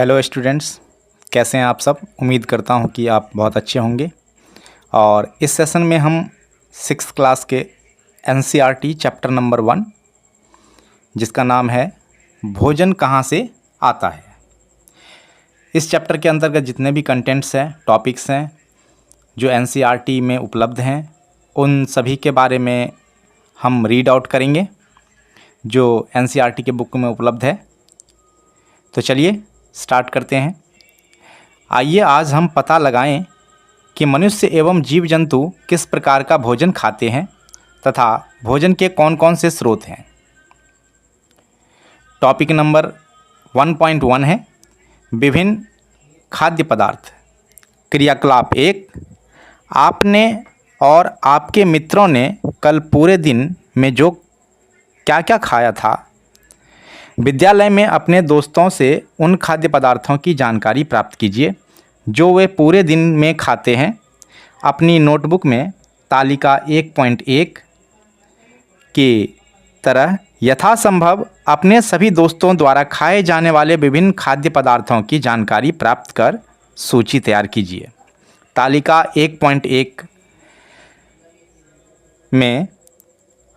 Hello students, कैसे हैं आप सब। उम्मीद करता हूं कि आप बहुत अच्छे होंगे। और इस सेशन में हम 6th क्लास के एनसीईआरटी चैप्टर नंबर 1 जिसका नाम है भोजन कहाँ से आता है, इस चैप्टर के अंतर्गत जितने भी कंटेंट्स हैं, टॉपिक्स हैं जो एनसीईआरटी में उपलब्ध हैं, उन सभी के बारे में हम रीड आउट करेंगे जो एनसीईआरटी के बुक में उपलब्ध है। तो चलिए स्टार्ट करते हैं। आइए आज हम पता लगाएं कि मनुष्य एवं जीव जंतु किस प्रकार का भोजन खाते हैं तथा भोजन के कौन कौन से स्रोत हैं। टॉपिक नंबर 1.1 है विभिन्न खाद्य पदार्थ। क्रियाकलाप 1, आपने और आपके मित्रों ने कल पूरे दिन में जो क्या क्या खाया था। विद्यालय में अपने दोस्तों से उन खाद्य पदार्थों की जानकारी प्राप्त कीजिए जो वे पूरे दिन में खाते हैं। अपनी नोटबुक में तालिका 1.1 की तरह यथासंभव अपने सभी दोस्तों द्वारा खाए जाने वाले विभिन्न खाद्य पदार्थों की जानकारी प्राप्त कर सूची तैयार कीजिए। तालिका 1.1 में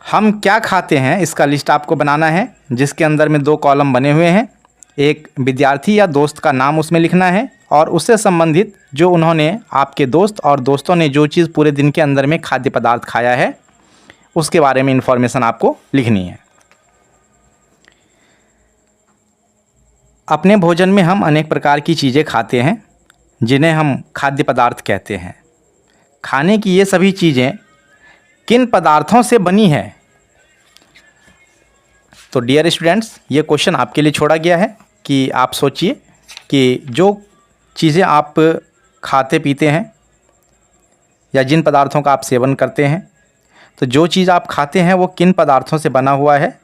हम क्या खाते हैं इसका लिस्ट आपको बनाना है, जिसके अंदर में 2 कॉलम बने हुए हैं। एक विद्यार्थी या दोस्त का नाम उसमें लिखना है और उससे संबंधित जो उन्होंने, आपके दोस्त और दोस्तों ने जो चीज़ पूरे दिन के अंदर में खाद्य पदार्थ खाया है उसके बारे में इन्फॉर्मेशन आपको लिखनी है। अपने भोजन में हम अनेक प्रकार की चीज़ें खाते हैं जिन्हें हम खाद्य पदार्थ कहते हैं। खाने की ये सभी चीज़ें किन पदार्थों से बनी है। तो डियर स्टूडेंट्स, ये क्वेश्चन आपके लिए छोड़ा गया है कि आप सोचिए कि जो चीज़ें आप खाते पीते हैं या जिन पदार्थों का आप सेवन करते हैं, तो जो चीज़ आप खाते हैं वो किन पदार्थों से बना हुआ है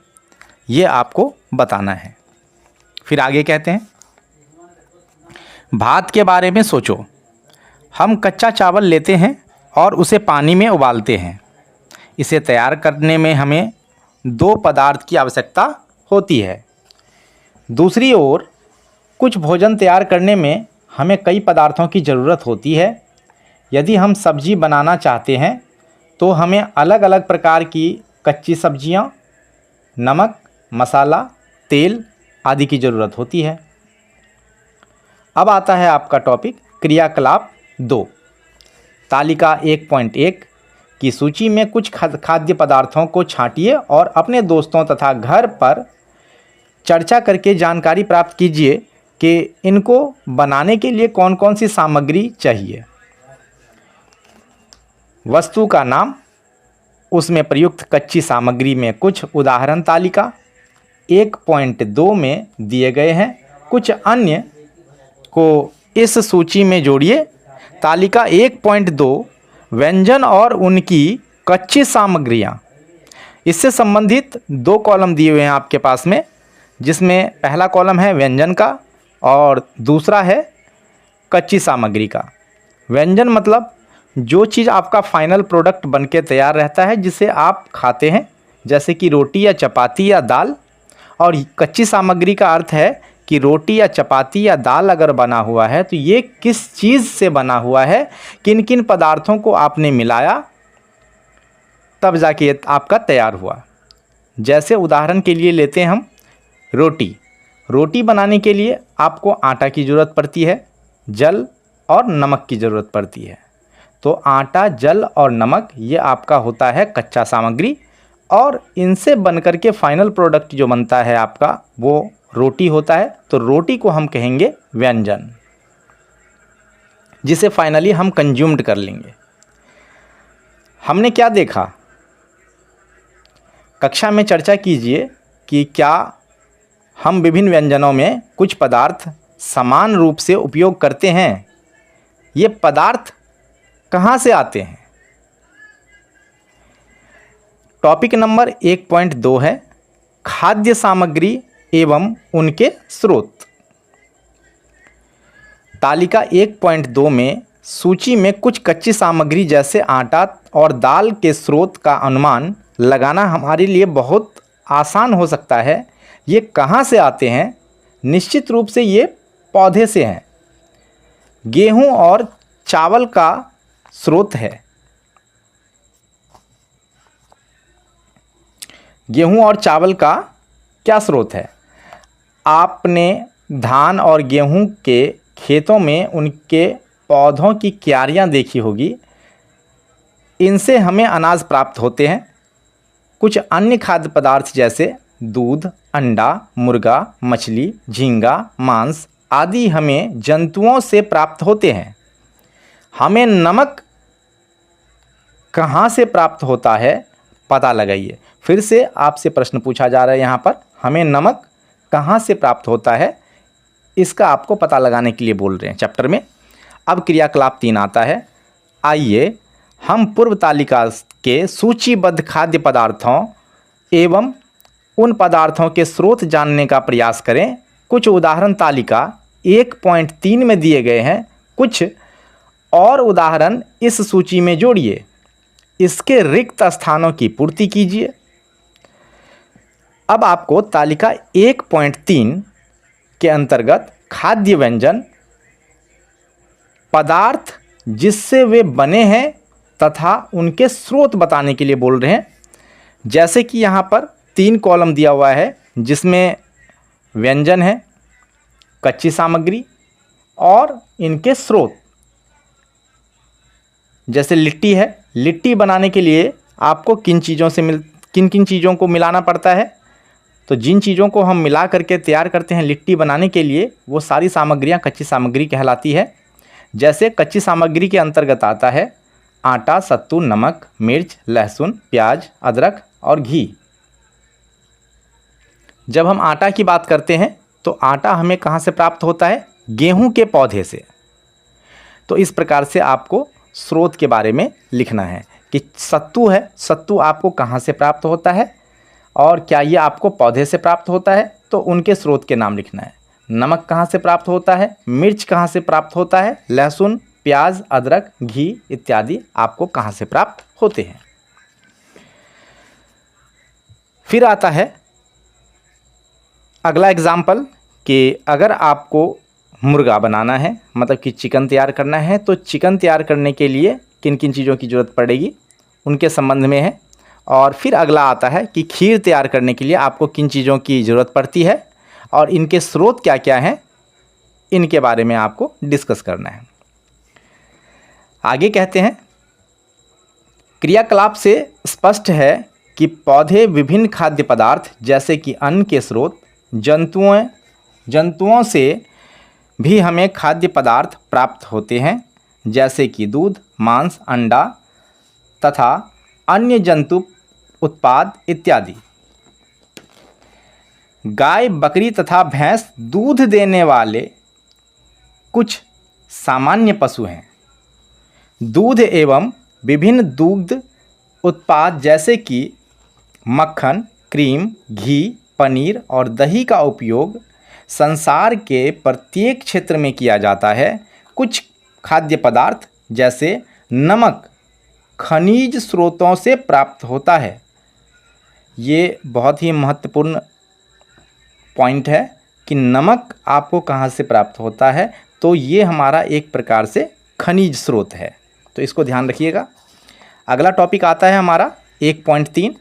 ये आपको बताना है। फिर आगे कहते हैं, भात के बारे में सोचो। हम कच्चा चावल लेते हैं और उसे पानी में उबालते हैं। इसे तैयार करने में हमें 2 पदार्थ की आवश्यकता होती है। दूसरी ओर कुछ भोजन तैयार करने में हमें कई पदार्थों की ज़रूरत होती है। यदि हम सब्जी बनाना चाहते हैं तो हमें अलग अलग प्रकार की कच्ची सब्जियां, नमक, मसाला, तेल आदि की ज़रूरत होती है। अब आता है आपका टॉपिक क्रियाकलाप 2। तालिका 1.1 की सूची में कुछ खाद्य पदार्थों को छांटिए और अपने दोस्तों तथा घर पर चर्चा करके जानकारी प्राप्त कीजिए कि इनको बनाने के लिए कौन कौन सी सामग्री चाहिए। वस्तु का नाम, उसमें प्रयुक्त कच्ची सामग्री में कुछ उदाहरण तालिका 1.2 में दिए गए हैं। कुछ अन्य को इस सूची में जोड़िए। तालिका 1.2 व्यंजन और उनकी कच्ची सामग्रियाँ। इससे संबंधित 2 कॉलम दिए हुए हैं आपके पास में, जिसमें पहला कॉलम है व्यंजन का और दूसरा है कच्ची सामग्री का। व्यंजन मतलब जो चीज़ आपका फाइनल प्रोडक्ट बनके तैयार रहता है जिसे आप खाते हैं, जैसे कि रोटी या चपाती या दाल। और कच्ची सामग्री का अर्थ है कि रोटी या चपाती या दाल अगर बना हुआ है तो ये किस चीज़ से बना हुआ है, किन किन पदार्थों को आपने मिलाया तब जाके ये आपका तैयार हुआ। जैसे उदाहरण के लिए लेते हैं हम रोटी। रोटी बनाने के लिए आपको आटा की ज़रूरत पड़ती है, जल और नमक की ज़रूरत पड़ती है। तो आटा, जल और नमक ये आपका होता है कच्चा सामग्री, और इनसे बनकर के फाइनल प्रोडक्ट जो बनता है आपका वो रोटी होता है। तो रोटी को हम कहेंगे व्यंजन, जिसे फाइनली हम कंज्यूम्ड कर लेंगे। हमने क्या देखा, कक्षा में चर्चा कीजिए कि क्या हम विभिन्न व्यंजनों में कुछ पदार्थ समान रूप से उपयोग करते हैं। ये पदार्थ कहाँ से आते हैं। टॉपिक नंबर 1.2 है खाद्य सामग्री एवं उनके स्रोत। तालिका 1.2 में सूची में कुछ कच्ची सामग्री जैसे आटा और दाल के स्रोत का अनुमान लगाना हमारे लिए बहुत आसान हो सकता है। ये कहाँ से आते हैं? निश्चित रूप से ये पौधे से हैं। गेहूं और चावल का स्रोत है। गेहूं और चावल का क्या स्रोत है? आपने धान और गेहूं के खेतों में उनके पौधों की क्यारियां देखी होगी। इनसे हमें अनाज प्राप्त होते हैं। कुछ अन्य खाद्य पदार्थ जैसे दूध, अंडा, मुर्गा, मछली, झींगा, मांस आदि हमें जंतुओं से प्राप्त होते हैं। हमें नमक कहाँ से प्राप्त होता है, पता लगाइए। फिर से आपसे प्रश्न पूछा जा रहा है यहाँ पर, हमें नमक कहाँ से प्राप्त होता है, इसका आपको पता लगाने के लिए बोल रहे हैं चैप्टर में। अब क्रियाकलाप 3 आता है। आइए हम पूर्व तालिका के सूचीबद्ध खाद्य पदार्थों एवं उन पदार्थों के स्रोत जानने का प्रयास करें। कुछ उदाहरण तालिका 1.3 में दिए गए हैं। कुछ और उदाहरण इस सूची में जोड़िए। इसके रिक्त स्थानों की पूर्ति कीजिए। अब आपको तालिका 1.3 के अंतर्गत खाद्य व्यंजन, पदार्थ जिससे वे बने हैं तथा उनके स्रोत बताने के लिए बोल रहे हैं। जैसे कि यहाँ पर 3 कॉलम दिया हुआ है जिसमें व्यंजन है, कच्ची सामग्री और इनके स्रोत। जैसे लिट्टी है, लिट्टी बनाने के लिए आपको किन किन चीज़ों को मिलाना पड़ता है? तो जिन चीज़ों को हम मिला करके तैयार करते हैं लिट्टी बनाने के लिए, वो सारी सामग्रियां कच्ची सामग्री कहलाती है। जैसे कच्ची सामग्री के अंतर्गत आता है आटा, सत्तू, नमक, मिर्च, लहसुन, प्याज, अदरक और घी। जब हम आटा की बात करते हैं तो आटा हमें कहाँ से प्राप्त होता है? गेहूं के पौधे से। तो इस प्रकार से आपको स्रोत के बारे में लिखना है कि सत्तू है, सत्तू आपको कहाँ से प्राप्त होता है और क्या ये आपको पौधे से प्राप्त होता है, तो उनके स्रोत के नाम लिखना है। नमक कहाँ से प्राप्त होता है, मिर्च कहाँ से प्राप्त होता है, लहसुन, प्याज, अदरक, घी इत्यादि आपको कहाँ से प्राप्त होते हैं। फिर आता है अगला एग्जाम्पल कि अगर आपको मुर्गा बनाना है, मतलब कि चिकन तैयार करना है, तो चिकन तैयार करने के लिए किन किन चीज़ों की ज़रूरत पड़ेगी, उनके संबंध में है। और फिर अगला आता है कि खीर तैयार करने के लिए आपको किन चीज़ों की ज़रूरत पड़ती है और इनके स्रोत क्या क्या हैं, इनके बारे में आपको डिस्कस करना है। आगे कहते हैं, क्रियाकलाप से स्पष्ट है कि पौधे विभिन्न खाद्य पदार्थ जैसे कि अन्न के स्रोत, जंतुओं से भी हमें खाद्य पदार्थ प्राप्त होते हैं, जैसे कि दूध, मांस, अंडा तथा अन्य जंतु उत्पाद इत्यादि। गाय, बकरी तथा भैंस दूध देने वाले कुछ सामान्य पशु हैं। दूध एवं विभिन्न दुग्ध उत्पाद जैसे कि मक्खन, क्रीम, घी, पनीर और दही का उपयोग संसार के प्रत्येक क्षेत्र में किया जाता है। कुछ खाद्य पदार्थ जैसे नमक खनिज स्रोतों से प्राप्त होता है। ये बहुत ही महत्वपूर्ण पॉइंट है कि नमक आपको कहाँ से प्राप्त होता है, तो ये हमारा एक प्रकार से खनिज स्रोत है, तो इसको ध्यान रखिएगा। अगला टॉपिक आता है हमारा 1.3,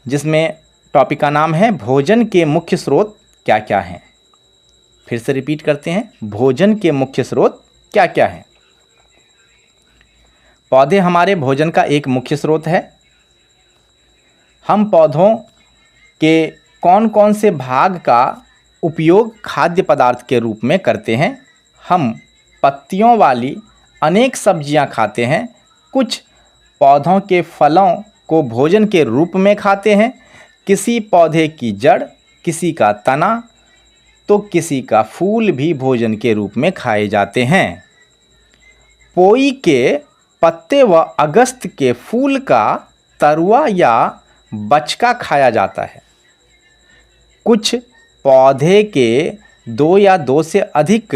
जिसमें टॉपिक का नाम है भोजन के मुख्य स्रोत क्या क्या हैं। फिर से रिपीट करते हैं, भोजन के मुख्य स्रोत क्या क्या हैं। पौधे हमारे भोजन का एक मुख्य स्रोत है। हम पौधों के कौन कौन से भाग का उपयोग खाद्य पदार्थ के रूप में करते हैं? हम पत्तियों वाली अनेक सब्जियां खाते हैं। कुछ पौधों के फलों को भोजन के रूप में खाते हैं। किसी पौधे की जड़, किसी का तना तो किसी का फूल भी भोजन के रूप में खाए जाते हैं। पोई के पत्ते व अगस्त के फूल का तरुआ या बचका खाया जाता है। कुछ पौधे के 2 या 2 से अधिक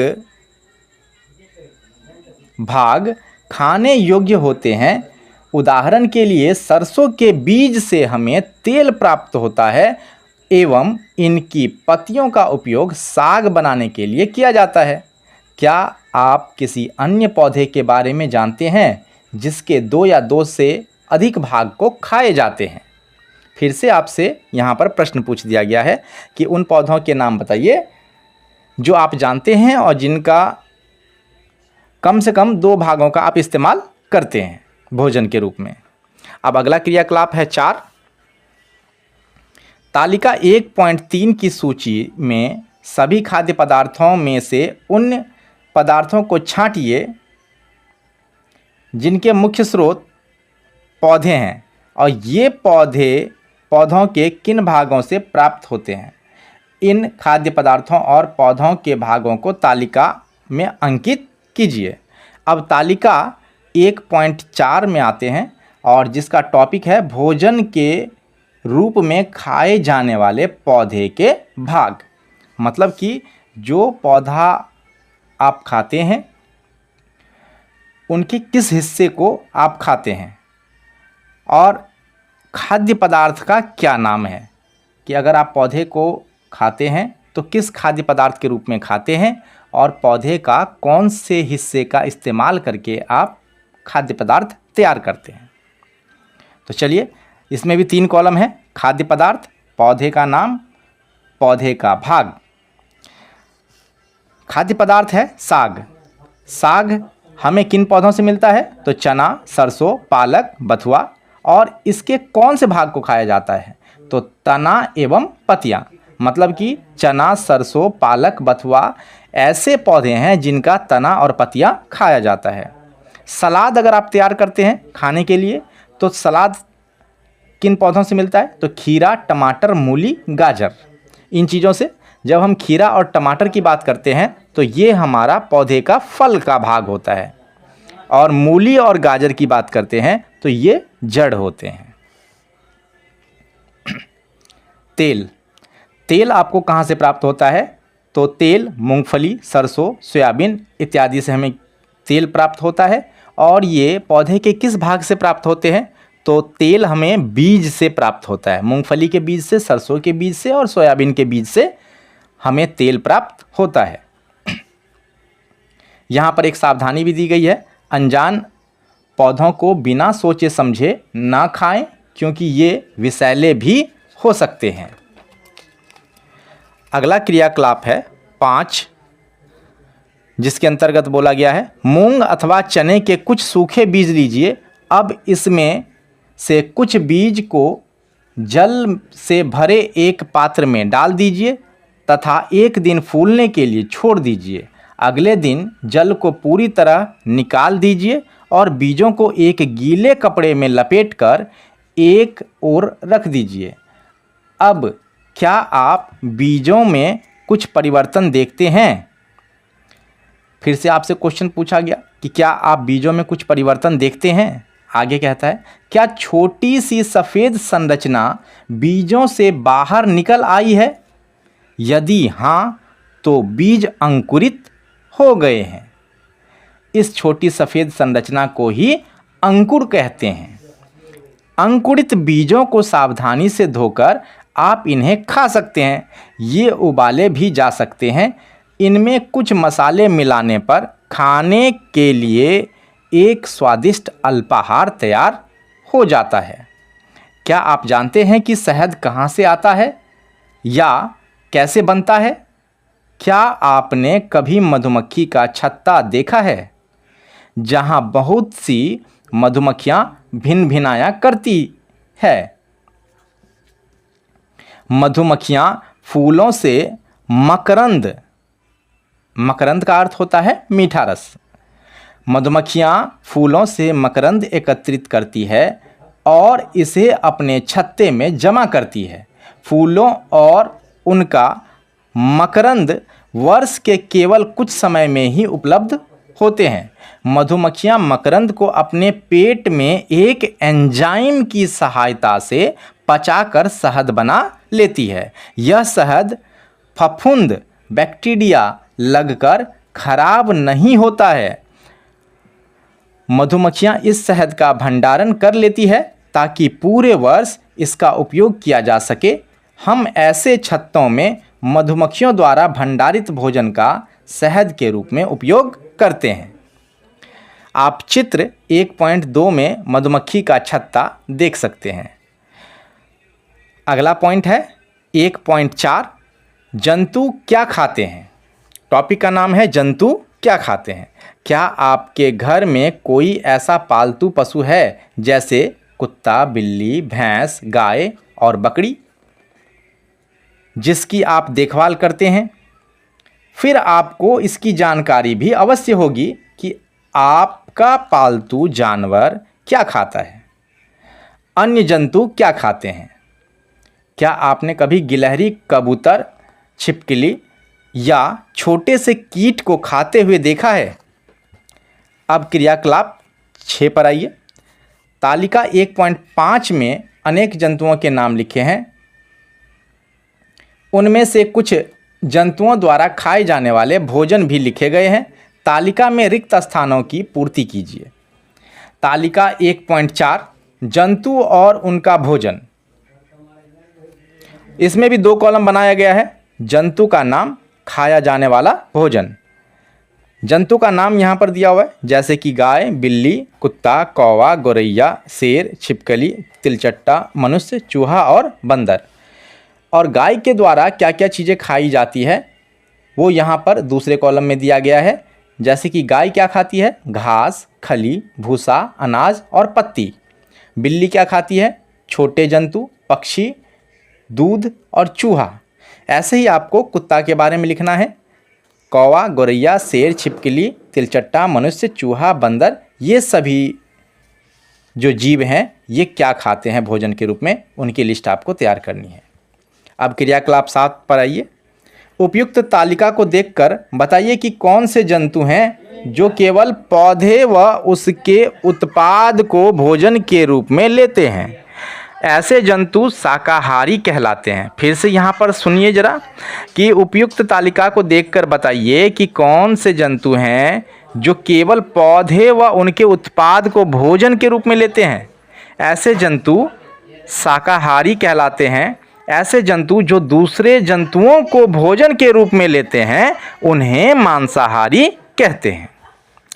भाग खाने योग्य होते हैं। उदाहरण के लिए सरसों के बीज से हमें तेल प्राप्त होता है एवं इनकी पत्तियों का उपयोग साग बनाने के लिए किया जाता है। क्या आप किसी अन्य पौधे के बारे में जानते हैं जिसके 2 या 2 से अधिक भाग को खाए जाते हैं? फिर से आपसे यहाँ पर प्रश्न पूछ दिया गया है कि उन पौधों के नाम बताइए जो आप जानते हैं और जिनका कम से कम 2 भागों का आप इस्तेमाल करते हैं भोजन के रूप में। अब अगला क्रियाकलाप है 4। तालिका 1.3 की सूची में सभी खाद्य पदार्थों में से उन पदार्थों को छांटिए जिनके मुख्य स्रोत पौधे हैं और ये पौधों के किन भागों से प्राप्त होते हैं। इन खाद्य पदार्थों और पौधों के भागों को तालिका में अंकित कीजिए। अब तालिका 1.4 में आते हैं और जिसका टॉपिक है भोजन के रूप में खाए जाने वाले पौधे के भाग। मतलब कि जो पौधा आप खाते हैं उनके किस हिस्से को आप खाते हैं और खाद्य पदार्थ का क्या नाम है, कि अगर आप पौधे को खाते हैं तो किस खाद्य पदार्थ के रूप में खाते हैं और पौधे का कौन से हिस्से का इस्तेमाल करके आप खाद्य पदार्थ तैयार करते हैं। तो चलिए, इसमें भी 3 कॉलम है। खाद्य पदार्थ, पौधे का नाम, पौधे का भाग। खाद्य पदार्थ है साग। साग हमें किन पौधों से मिलता है? तो चना, सरसों, पालक, बथुआ। और इसके कौन से भाग को खाया जाता है? तो तना एवं पत्तियां। मतलब कि चना, सरसों, पालक, बथुआ ऐसे पौधे हैं जिनका तना और पत्तियां खाया जाता है। सलाद अगर आप तैयार करते हैं खाने के लिए तो सलाद किन पौधों से मिलता है? तो खीरा, टमाटर, मूली, गाजर। इन चीज़ों से जब हम खीरा और टमाटर की बात करते हैं तो ये हमारा पौधे का फल का भाग होता है, और मूली और गाजर की बात करते हैं तो ये जड़ होते हैं। तेल। तेल आपको कहाँ से प्राप्त होता है? तो तेल मूंगफली, सरसों, सोयाबीन इत्यादि से हमें तेल प्राप्त होता है। और ये पौधे के किस भाग से प्राप्त होते हैं? तो तेल हमें बीज से प्राप्त होता है। मूंगफली के बीज से, सरसों के बीज से और सोयाबीन के बीज से हमें तेल प्राप्त होता है। यहाँ पर एक सावधानी भी दी गई है, अनजान पौधों को बिना सोचे समझे ना खाएं क्योंकि ये विषैले भी हो सकते हैं। अगला क्रियाकलाप है 5, जिसके अंतर्गत बोला गया है मूंग अथवा चने के कुछ सूखे बीज लीजिए। अब इसमें से कुछ बीज को जल से भरे एक पात्र में डाल दीजिए तथा 1 दिन फूलने के लिए छोड़ दीजिए। अगले दिन जल को पूरी तरह निकाल दीजिए और बीजों को एक गीले कपड़े में लपेटकर एक ओर रख दीजिए। अब क्या आप बीजों में कुछ परिवर्तन देखते हैं? फिर से आपसे क्वेश्चन पूछा गया कि क्या आप बीजों में कुछ परिवर्तन देखते हैं? आगे कहता है, क्या छोटी सी सफ़ेद संरचना बीजों से बाहर निकल आई है? यदि हाँ, तो बीज अंकुरित हो गए हैं। इस छोटी सफ़ेद संरचना को ही अंकुर कहते हैं। अंकुरित बीजों को सावधानी से धोकर आप इन्हें खा सकते हैं। ये उबाले भी जा सकते हैं। इनमें कुछ मसाले मिलाने पर खाने के लिए एक स्वादिष्ट अल्पाहार तैयार हो जाता है। क्या आप जानते हैं कि शहद कहाँ से आता है या कैसे बनता है? क्या आपने कभी मधुमक्खी का छत्ता देखा है जहाँ बहुत सी मधुमक्खियाँ भिन भिनाया करती है? मधुमक्खियाँ फूलों से मकरंद, मकरंद का अर्थ होता है मीठा रस। मधुमक्खियाँ फूलों से मकरंद एकत्रित करती है और इसे अपने छत्ते में जमा करती है। फूलों और उनका मकरंद वर्ष के केवल कुछ समय में ही उपलब्ध होते हैं। मधुमक्खियाँ मकरंद को अपने पेट में एक एंजाइम की सहायता से पचाकर शहद बना लेती है। यह शहद फफूंद बैक्टीरिया लगकर खराब नहीं होता है। मधुमक्खियाँ इस शहद का भंडारण कर लेती है ताकि पूरे वर्ष इसका उपयोग किया जा सके। हम ऐसे छत्तों में मधुमक्खियों द्वारा भंडारित भोजन का शहद के रूप में उपयोग करते हैं। आप चित्र 1.2 में मधुमक्खी का छत्ता देख सकते हैं। अगला पॉइंट है 1.4, जंतु क्या खाते हैं। टॉपिक का नाम है जंतु क्या खाते हैं। क्या आपके घर में कोई ऐसा पालतू पशु है जैसे कुत्ता, बिल्ली, भैंस, गाय और बकरी जिसकी आप देखभाल करते हैं? फिर आपको इसकी जानकारी भी अवश्य होगी कि आपका पालतू जानवर क्या खाता है, अन्य जंतु क्या खाते हैं। क्या आपने कभी गिलहरी, कबूतर, छिपकली या छोटे से कीट को खाते हुए देखा है? अब क्रियाकलाप 6 पर आइए। तालिका 1.5 में अनेक जंतुओं के नाम लिखे हैं। उनमें से कुछ जंतुओं द्वारा खाए जाने वाले भोजन भी लिखे गए हैं। तालिका में रिक्त स्थानों की पूर्ति कीजिए। तालिका 1.4, जंतु और उनका भोजन। इसमें भी 2 कॉलम बनाया गया है। जंतु का नाम, खाया जाने वाला भोजन। जंतु का नाम यहाँ पर दिया हुआ है, जैसे कि गाय, बिल्ली, कुत्ता, कौवा, गौरैया, शेर, छिपकली, तिलचट्टा, मनुष्य, चूहा और बंदर। और गाय के द्वारा क्या क्या चीज़ें खाई जाती है वो यहाँ पर दूसरे कॉलम में दिया गया है। जैसे कि गाय क्या खाती है? घास, खली, भूसा, अनाज और पत्ती। बिल्ली क्या खाती है? छोटे जंतु, पक्षी, दूध और चूहा। ऐसे ही आपको कुत्ता के बारे में लिखना है। कौवा, गौरैया, शेर, छिपकली, तिलचट्टा, मनुष्य, चूहा, बंदर, ये सभी जो जीव हैं ये क्या खाते हैं भोजन के रूप में, उनकी लिस्ट आपको तैयार करनी है। अब क्रियाकलाप 7 पर आइए। उपयुक्त तालिका को देखकर बताइए कि कौन से जंतु हैं जो केवल पौधे व उसके उत्पाद को भोजन के रूप में लेते हैं। ऐसे जंतु शाकाहारी कहलाते हैं। फिर से यहाँ पर सुनिए जरा कि उपयुक्त तालिका को देखकर बताइए कि कौन से जंतु हैं जो केवल पौधे व उनके उत्पाद को भोजन के रूप में लेते हैं। ऐसे जंतु शाकाहारी कहलाते हैं। ऐसे जंतु जो दूसरे जंतुओं को भोजन के रूप में लेते हैं उन्हें मांसाहारी कहते हैं।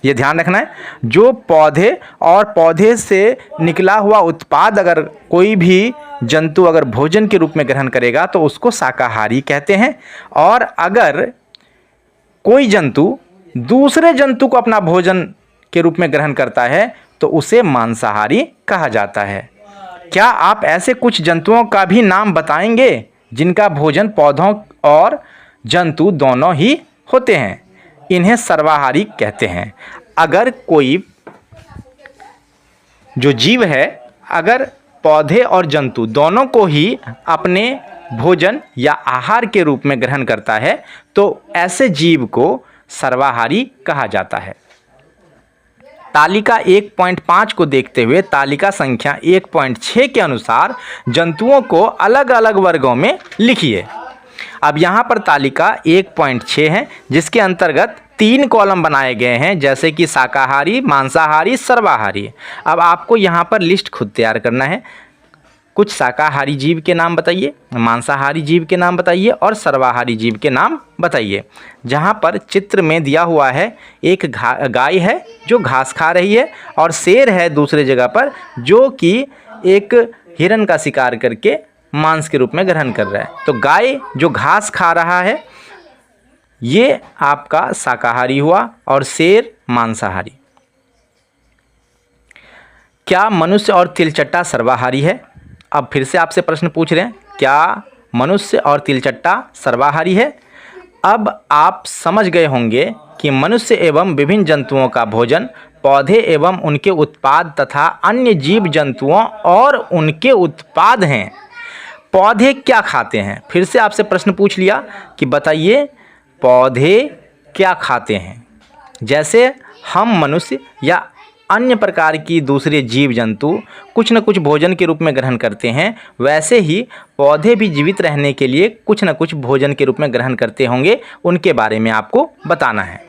ये ध्यान रखना है। जो पौधे और पौधे से निकला हुआ उत्पाद अगर कोई भी जंतु अगर भोजन के रूप में ग्रहण करेगा तो उसको शाकाहारी कहते हैं। और अगर कोई जंतु दूसरे जंतु को अपना भोजन के रूप में ग्रहण करता है तो उसे मांसाहारी कहा जाता है। क्या आप ऐसे कुछ जंतुओं का भी नाम बताएंगे जिनका भोजन पौधों और जंतु दोनों ही होते हैं? इन्हें सर्वाहारी कहते हैं। अगर कोई जो जीव है अगर पौधे और जंतु दोनों को ही अपने भोजन या आहार के रूप में ग्रहण करता है तो ऐसे जीव को सर्वाहारी कहा जाता है। तालिका 1.5 को देखते हुए तालिका संख्या 1.6 के अनुसार जंतुओं को अलग अलग वर्गों में लिखिए। अब यहाँ पर तालिका 1.6 है जिसके अंतर्गत 3 कॉलम बनाए गए हैं, जैसे कि शाकाहारी, मांसाहारी, सर्वाहारी। अब आपको यहाँ पर लिस्ट खुद तैयार करना है। कुछ शाकाहारी जीव के नाम बताइए, मांसाहारी जीव के नाम बताइए और सर्वाहारी जीव के नाम बताइए। जहाँ पर चित्र में दिया हुआ है एक गाय है जो घास खा रही है और शेर है दूसरे जगह पर जो कि एक हिरण का शिकार करके मांस के रूप में ग्रहण कर रहा है। तो गाय जो घास खा रहा है ये आपका शाकाहारी हुआ और शेर मांसाहारी। क्या मनुष्य और तिलचट्टा सर्वाहारी है? अब फिर से आपसे प्रश्न पूछ रहे हैं, क्या मनुष्य और तिलचट्टा सर्वाहारी है? अब आप समझ गए होंगे कि मनुष्य एवं विभिन्न जंतुओं का भोजन पौधे एवं उनके उत्पाद तथा अन्य जीव जंतुओं और उनके उत्पाद हैं। पौधे क्या खाते हैं? फिर से आपसे प्रश्न पूछ लिया कि बताइए पौधे क्या खाते हैं। जैसे हम मनुष्य या अन्य प्रकार की दूसरे जीव जंतु कुछ न कुछ भोजन के रूप में ग्रहण करते हैं, वैसे ही पौधे भी जीवित रहने के लिए कुछ न कुछ भोजन के रूप में ग्रहण करते होंगे। उनके बारे में आपको बताना है।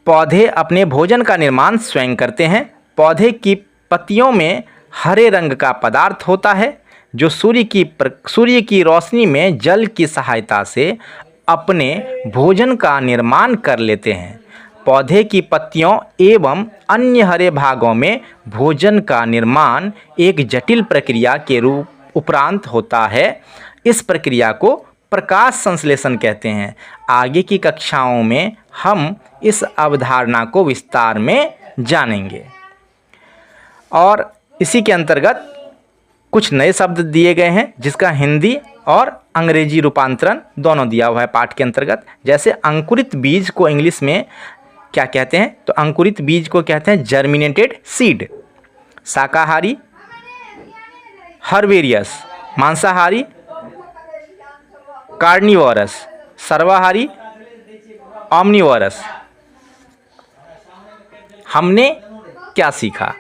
पौधे अपने भोजन का निर्माण स्वयं करते हैं। पौधे की पत्तियों में हरे रंग का पदार्थ होता है जो सूर्य की रोशनी में जल की सहायता से अपने भोजन का निर्माण कर लेते हैं। पौधे की पत्तियों एवं अन्य हरे भागों में भोजन का निर्माण एक जटिल प्रक्रिया के रूप उपरांत होता है। इस प्रक्रिया को प्रकाश संश्लेषण कहते हैं। आगे की कक्षाओं में हम इस अवधारणा को विस्तार में जानेंगे। और इसी के अंतर्गत कुछ नए शब्द दिए गए हैं जिसका हिंदी और अंग्रेजी रूपांतरण दोनों दिया हुआ है पाठ के अंतर्गत। जैसे अंकुरित बीज को इंग्लिश में क्या कहते हैं, तो अंकुरित बीज को कहते हैं जर्मिनेटेड सीड। शाकाहारी हर्बेरियस, मांसाहारी कार्निवोरस, सर्वाहारी ओमनिवोरस। हमने क्या सीखा,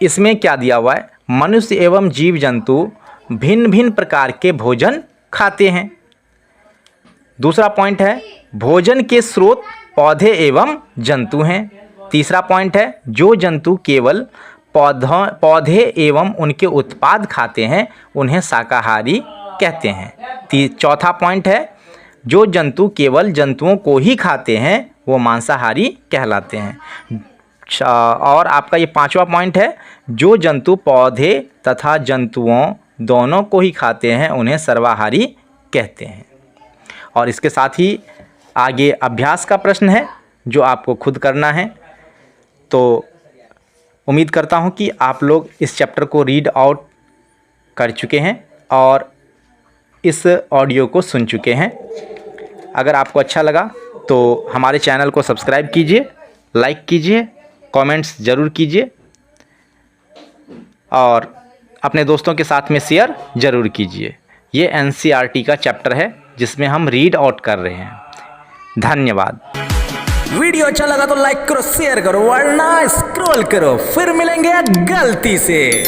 इसमें क्या दिया हुआ है, मनुष्य एवं जीव जंतु भिन्न भिन्न प्रकार के भोजन खाते हैं। दूसरा पॉइंट है भोजन के स्रोत पौधे एवं जंतु हैं। तीसरा पॉइंट है जो जंतु केवल पौधे एवं उनके उत्पाद खाते हैं उन्हें शाकाहारी कहते हैं। चौथा पॉइंट है जो जंतु केवल जंतुओं को ही खाते हैं वो मांसाहारी कहलाते हैं। और आपका ये पांचवा पॉइंट है जो जंतु पौधे तथा जंतुओं दोनों को ही खाते हैं उन्हें सर्वाहारी कहते हैं। और इसके साथ ही आगे अभ्यास का प्रश्न है जो आपको खुद करना है। तो उम्मीद करता हूँ कि आप लोग इस चैप्टर को रीड आउट कर चुके हैं और इस ऑडियो को सुन चुके हैं। अगर आपको अच्छा लगा तो हमारे चैनल को सब्सक्राइब कीजिए, लाइक कीजिए, कमेंट्स ज़रूर कीजिए और अपने दोस्तों के साथ में शेयर ज़रूर कीजिए। ये एनसीईआरटी का चैप्टर है जिसमें हम रीड आउट कर रहे हैं। धन्यवाद। वीडियो अच्छा लगा तो लाइक करो, शेयर करो, वरना स्क्रॉल करो, फिर मिलेंगे गलती से।